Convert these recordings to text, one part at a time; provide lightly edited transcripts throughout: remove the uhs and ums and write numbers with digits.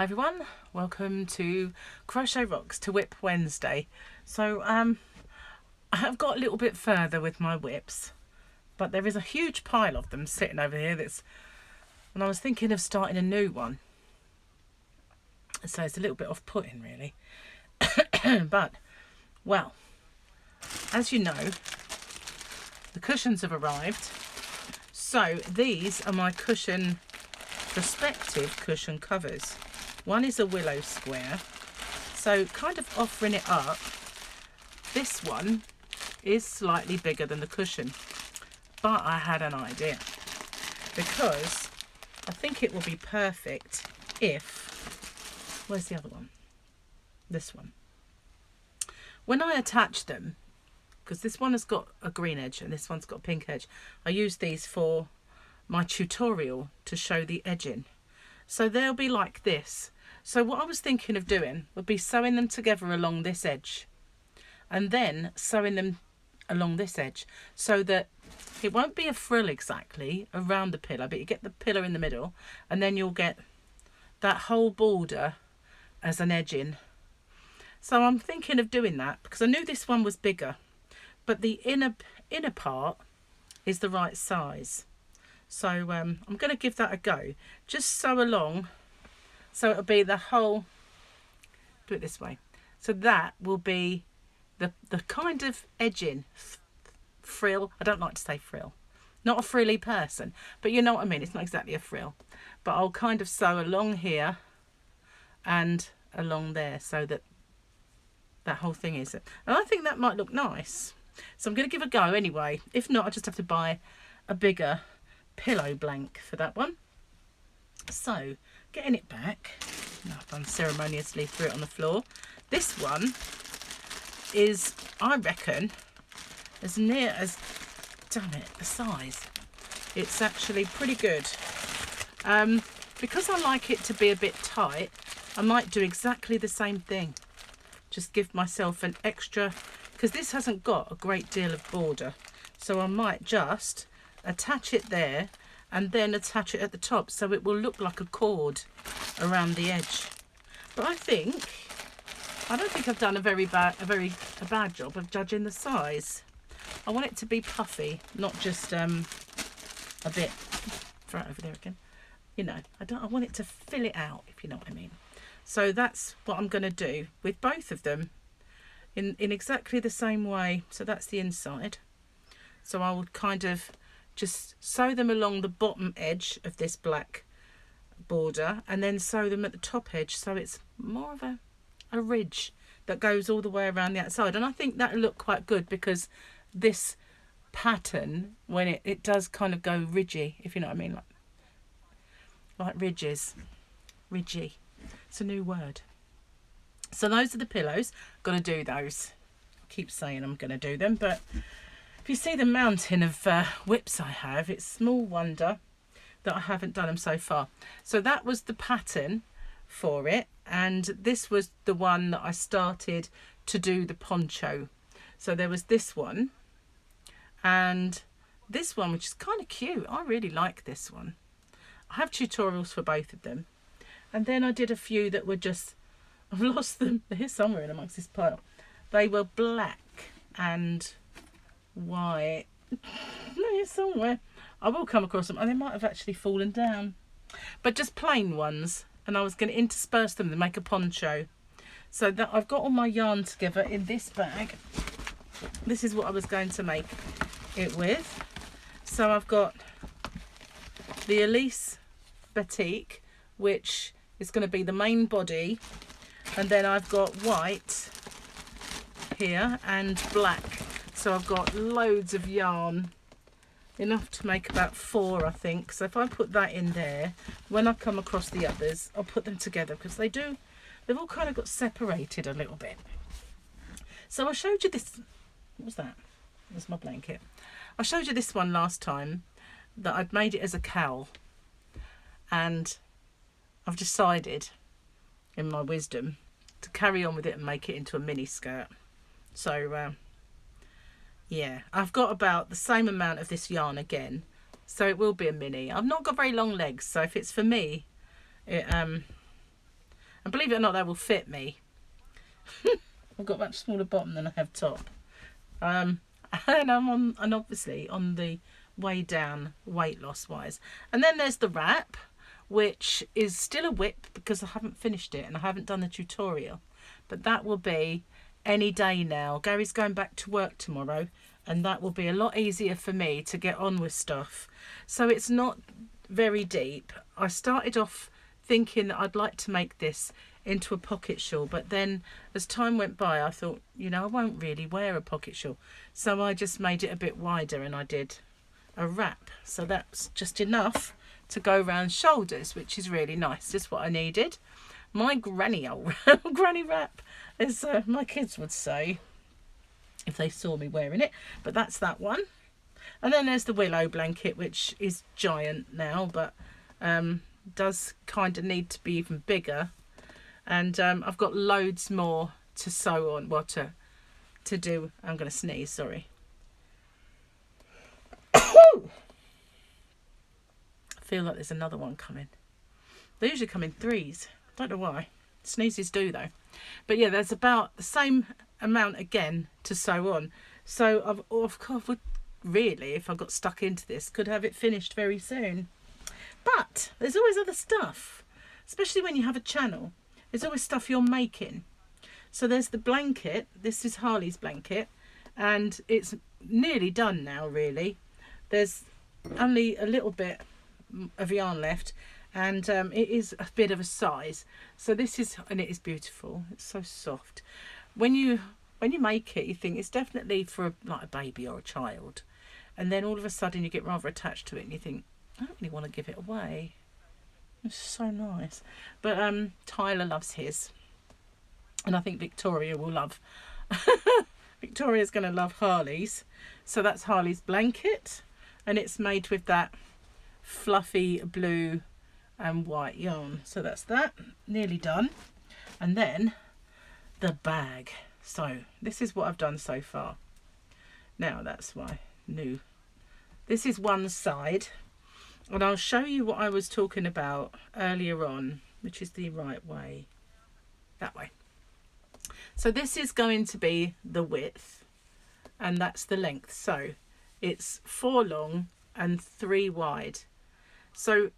Hi everyone, welcome to Crochet Rocks to Whip Wednesday. So I've got a little bit further with my whips, but there is a huge pile of them sitting over here and I was thinking of starting a new one. So it's a little bit off-putting really. But, well, as you know, the cushions have arrived. So these are my prospective cushion covers. One is a willow square, so kind of offering it up. This one is slightly bigger than the cushion, but I had an idea because I think it will be perfect if, where's the other one? This one. When I attach them, because this one has got a green edge and this one's got a pink edge, I use these for my tutorial to show the edging. So they'll be like this. So what I was thinking of doing would be sewing them together along this edge and then sewing them along this edge so that it won't be a frill exactly around the pillar, but you get the pillar in the middle and then you'll get that whole border as an edging. So I'm thinking of doing that because I knew this one was bigger, but the inner part is the right size. So I'm going to give that a go. Just sew along, so it'll be the whole, do it this way. So that will be the kind of edging, frill. I don't like to say frill. Not a frilly person, but you know what I mean. It's not exactly a frill. But I'll kind of sew along here and along there so that that whole thing is it. And I think that might look nice. So I'm going to give it a go anyway. If not, I just have to buy a bigger pillow blank for that one. So getting it back, I've unceremoniously threw it on the floor. This one is, I reckon, as near as, damn it, the size. It's actually pretty good. Because I like it to be a bit tight, I might do exactly the same thing. Just give myself an extra, because this hasn't got a great deal of border. So I might just attach it there and then attach it at the top so it will look like a cord around the edge. But I don't think I've done a bad job of judging the size. I want it to be puffy, not just a bit, throw it over there again. You know, I want it to fill it out, if you know what I mean. So that's what I'm going to do with both of them in exactly the same way. So that's the inside. So I would kind of just sew them along the bottom edge of this black border and then sew them at the top edge so it's more of a ridge that goes all the way around the outside. And I think that'll look quite good because this pattern, when it does kind of go ridgy, if you know what I mean, like ridges, ridgy. It's a new word. So those are the pillows. Got to do those. I keep saying I'm going to do them, but if you see the mountain of whips I have, it's small wonder that I haven't done them so far. So that was the pattern for it, and this was the one that I started to do the poncho. So there was this one and this one, which is kind of cute. I really like this one. I have tutorials for both of them. And then I did a few that were just, I've lost them. They're here somewhere in amongst this pile. They were black and white. They're here somewhere. I will come across them, and they might have actually fallen down. But just plain ones. And I was going to intersperse them to make a poncho. So that I've got all my yarn together in this bag. This is what I was going to make it with. So I've got the Elise Batik, which is going to be the main body, and then I've got white here and black, so I've got loads of yarn, enough to make about 4 I think. So if I put that in there, when I come across the others I'll put them together because they've all kind of got separated a little bit. So I showed you this, what was that? That's my blanket. I showed you this one last time that I'd made it as a cowl, and I've decided, in my wisdom, to carry on with it and make it into a mini skirt. So, yeah, I've got about the same amount of this yarn again, so it will be a mini. I've not got very long legs, so if it's for me, it And believe it or not, they will fit me. I've got a much smaller bottom than I have top. And I'm obviously on the way down weight loss wise. And then there's the wrap, which is still a whip because I haven't finished it and I haven't done the tutorial. But that will be any day now. Gary's going back to work tomorrow, and that will be a lot easier for me to get on with stuff. So it's not very deep. I started off thinking that I'd like to make this into a pocket shawl, but then as time went by I thought, you know, I won't really wear a pocket shawl, so I just made it a bit wider and I did a wrap. So that's just enough to go around shoulders, which is really nice, just what I needed. My granny old granny wrap, as my kids would say if they saw me wearing it. But that's that one. And then there's the willow blanket, which is giant now, but does kind of need to be even bigger. And I've got loads more to sew on, well, to do. I'm going to sneeze, sorry. I feel like there's another one coming. They usually come in threes. Don't know why. Sneezes do though. But yeah, there's about the same amount again to sew on. So of course, would really, if I got stuck into this, could have it finished very soon. But there's always other stuff, especially when you have a channel. There's always stuff you're making. So there's the blanket. This is Harley's blanket, and it's nearly done now, really. There's only a little bit of yarn left, and it is a bit of a size. So this is, and it is beautiful. It's so soft. When you make it, you think it's definitely for like a baby or a child, and then all of a sudden you get rather attached to it, and you think, I don't really want to give it away. It's so nice. But Tyler loves his, and I think Victoria will love. Victoria's going to love Harley's. So that's Harley's blanket, and it's made with that fluffy blue and white yarn. So that's that, nearly done. And then the bag. So this is what I've done so far. Now that's my new. This is one side, and I'll show you what I was talking about earlier on, which is the right way, that way. So this is going to be the width, and that's the length. So it's 4 long and 3 wide. So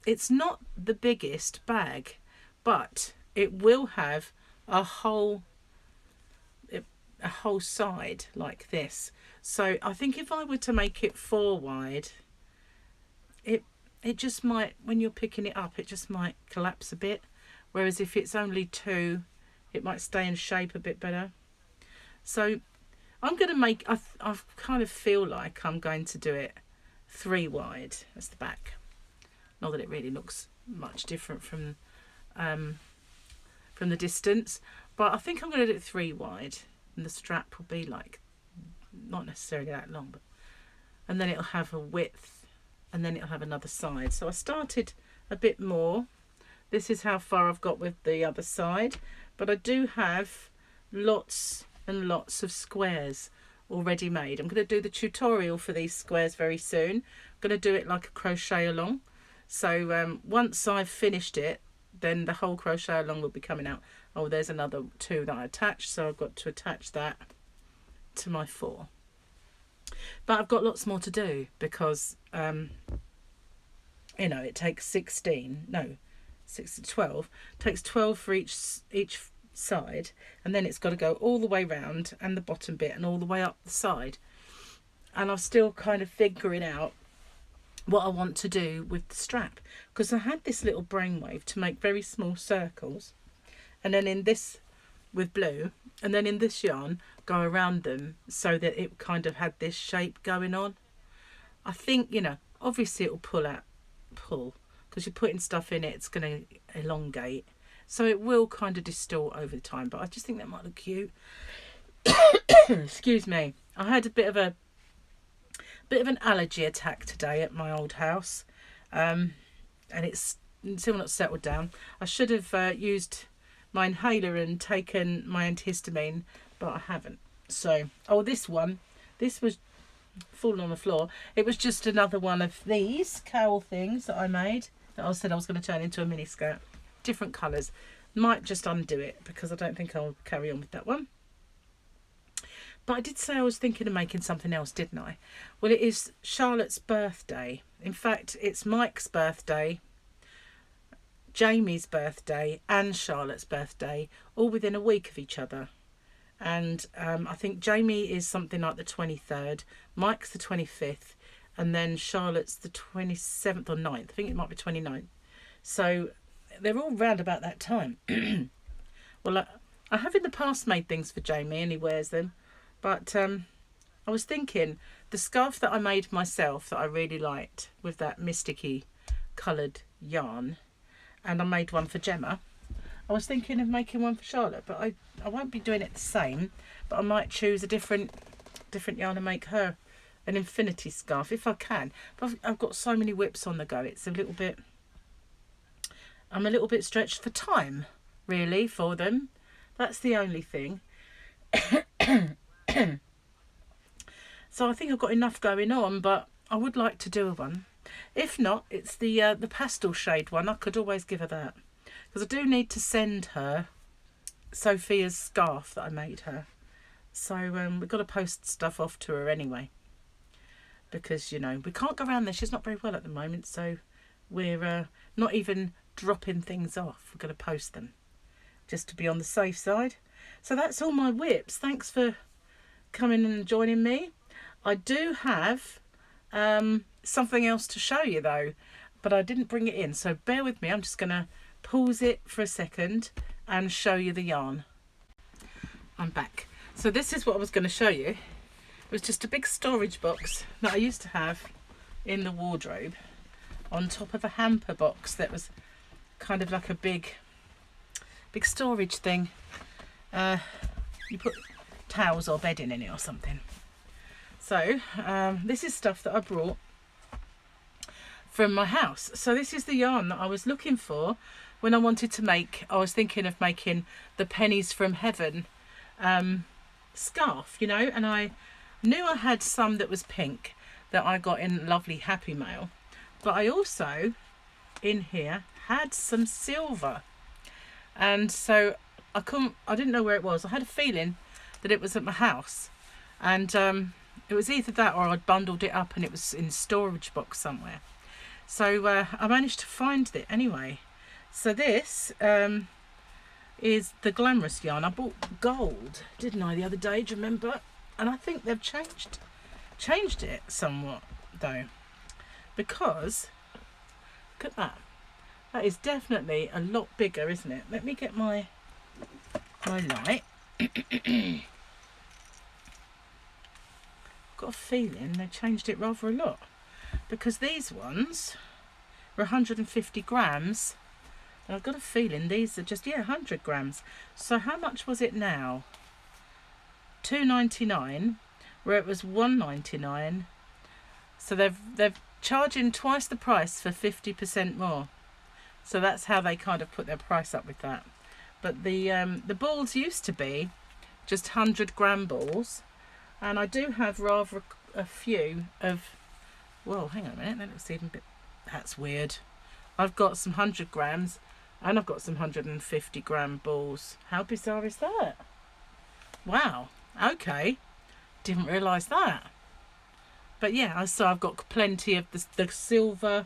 it's not the biggest bag, but it will have a whole side like this. So I think if I were to make it 4 wide, it just might, when you're picking it up, it just might collapse a bit. Whereas if it's only 2, it might stay in shape a bit better. So I'm going to make, I kind of feel like I'm going to do it 3 wide. That's the back. Not that it really looks much different from the distance, but I think I'm going to do it 3 wide, and the strap will be like, not necessarily that long, but, and then it'll have a width, and then it'll have another side. So I started a bit more. This is how far I've got with the other side, but I do have lots and lots of squares already made. I'm going to do the tutorial for these squares very soon. I'm going to do it like a crochet along. So once I've finished it, then the whole crochet along will be coming out. Oh, there's another 2 that I attached, so I've got to attach that to my 4. But I've got lots more to do because you know, it takes 6 to 12. It takes 12 for each side, and then it's got to go all the way round and the bottom bit and all the way up the side. And I'm still kind of figuring out what I want to do with the strap, because I had this little brainwave to make very small circles, and then in this with blue, and then in this yarn go around them so that it kind of had this shape going on. I think, you know, obviously it will pull because you're putting stuff in it, it's going to elongate, so it will kind of distort over time, but I just think that might look cute. Excuse me, I had a bit of an allergy attack today at my old house, and it's still not settled down. I should have used my inhaler and taken my antihistamine, but I haven't. So, oh, this was falling on the floor. It was just another one of these cowl things that I made that I said I was going to turn into a mini skirt. Different colours. Might just undo it because I don't think I'll carry on with that one. But I did say I was thinking of making something else, didn't I? Well, it is Charlotte's birthday. In fact, it's Mike's birthday, Jamie's birthday and Charlotte's birthday, all within a week of each other. And I think Jamie is something like the 23rd, Mike's the 25th, and then Charlotte's the 27th or 9th. I think it might be 29th. So they're all round about that time. Well, I have in the past made things for Jamie and he wears them. But I was thinking the scarf that I made myself that I really liked with that mysticky coloured yarn, and I made one for Gemma. I was thinking of making one for Charlotte, but I won't be doing it the same, but I might choose a different yarn and make her an infinity scarf if I can. But I've got so many whips on the go, it's a little bit, I'm a little bit stretched for time, really, for them. That's the only thing. So I think I've got enough going on, but I would like to do one. If not, it's the pastel shade one. I could always give her that, because I do need to send her Sophia's scarf that I made her. So we've got to post stuff off to her anyway, because, you know, we can't go around there. She's not very well at the moment, so we're not even dropping things off. We're going to post them just to be on the safe side. So that's all my whips. Thanks for coming and joining me. I do have something else to show you though, but I didn't bring it in, so bear with me. I'm just going to pause it for a second and show you the yarn. I'm back. So this is what I was going to show you. It was just a big storage box that I used to have in the wardrobe on top of a hamper box that was kind of like a big storage thing. You put towels or bedding in it or something. So this is stuff that I brought from my house. So this is the yarn that I was looking for when I wanted to make, I was thinking of making the Pennies From Heaven scarf, you know, and I knew I had some that was pink that I got in lovely Happy Mail, but I also in here had some silver, and so I didn't know where it was. I had a feeling that it was at my house, and it was either that or I'd bundled it up and it was in storage box somewhere. So I managed to find it anyway. So this is the glamorous yarn. I bought gold, didn't I, the other day, do you remember? And I think they've changed it somewhat though, because look at that. That is definitely a lot bigger, isn't it? Let me get my light. Got a feeling they changed it rather a lot, because these ones were 150 grams and I've got a feeling these are just 100 grams. So how much was it now? $2.99, where it was $1.99. So they're charging twice the price for 50% more. So that's how they kind of put their price up with that. But the balls used to be just 100-gram balls, and I do have rather a few of. Well, hang on a minute. That looks even bit. That's weird. I've got some 100 grams, and I've got some 150-gram balls. How bizarre is that? Wow. Okay. Didn't realise that. But yeah, so I've got plenty of the silver,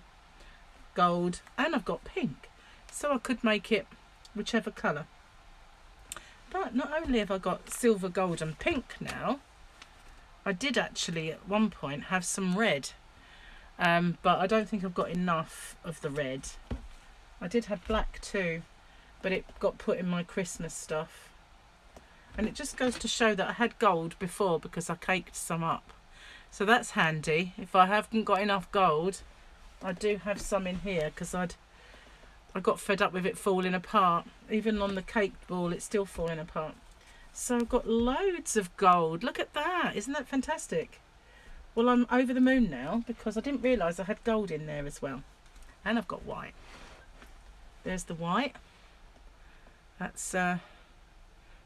gold, and I've got pink. So I could make it whichever colour. But not only have I got silver, gold and pink now, I did actually at one point have some red, but I don't think I've got enough of the red. I did have black too, but it got put in my Christmas stuff. And it just goes to show that I had gold before because I caked some up. So that's handy. If I haven't got enough gold, I do have some in here, because I got fed up with it falling apart. Even on the cake ball, it's still falling apart. So I've got loads of gold. Look at that. Isn't that fantastic? Well, I'm over the moon now, because I didn't realise I had gold in there as well. And I've got white. There's the white. That's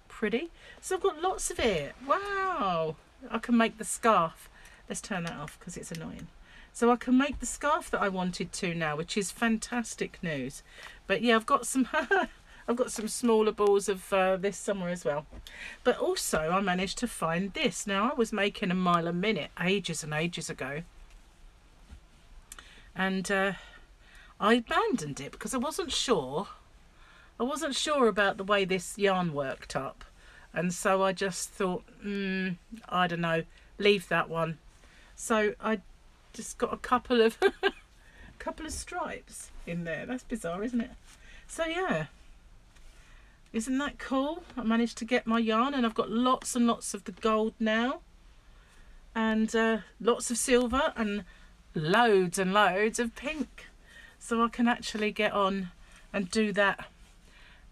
pretty. So I've got lots of it. Wow. I can make the scarf. Let's turn that off because it's annoying. So I can make the scarf that I wanted to now, which is fantastic news. But yeah, I've got some I've got some smaller balls of this somewhere as well. But also I managed to find this. Now I was making a mile a minute ages and ages ago, and I abandoned it because I wasn't sure about the way this yarn worked up, and so I just thought, I don't know, leave that one. So I just got a couple of stripes in there. That's bizarre, isn't it? So yeah, isn't that cool? I managed to get my yarn, and I've got lots and lots of the gold now, and lots of silver, and loads of pink. So I can actually get on and do that.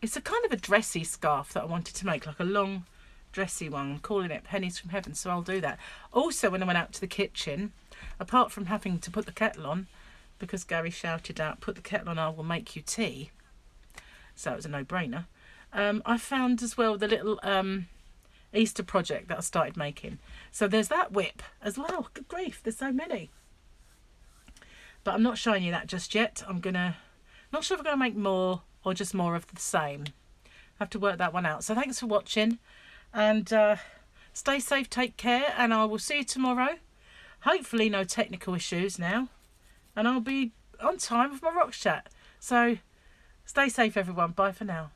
It's a kind of a dressy scarf that I wanted to make, like a long dressy one. I'm calling it Pennies From Heaven, so I'll do that. Also, when I went out to the kitchen, apart from having to put the kettle on, because Gary shouted out, put the kettle on, I will make you tea. So it was a no-brainer. I found as well the little Easter project that I started making. So there's that whip as well. Good grief, there's so many. But I'm not showing you that just yet. Not sure if I'm going to make more or just more of the same. I have to work that one out. So thanks for watching, and stay safe, take care, and I will see you tomorrow. Hopefully no technical issues now, and I'll be on time with my Rocks chat. So stay safe everyone. Bye for now.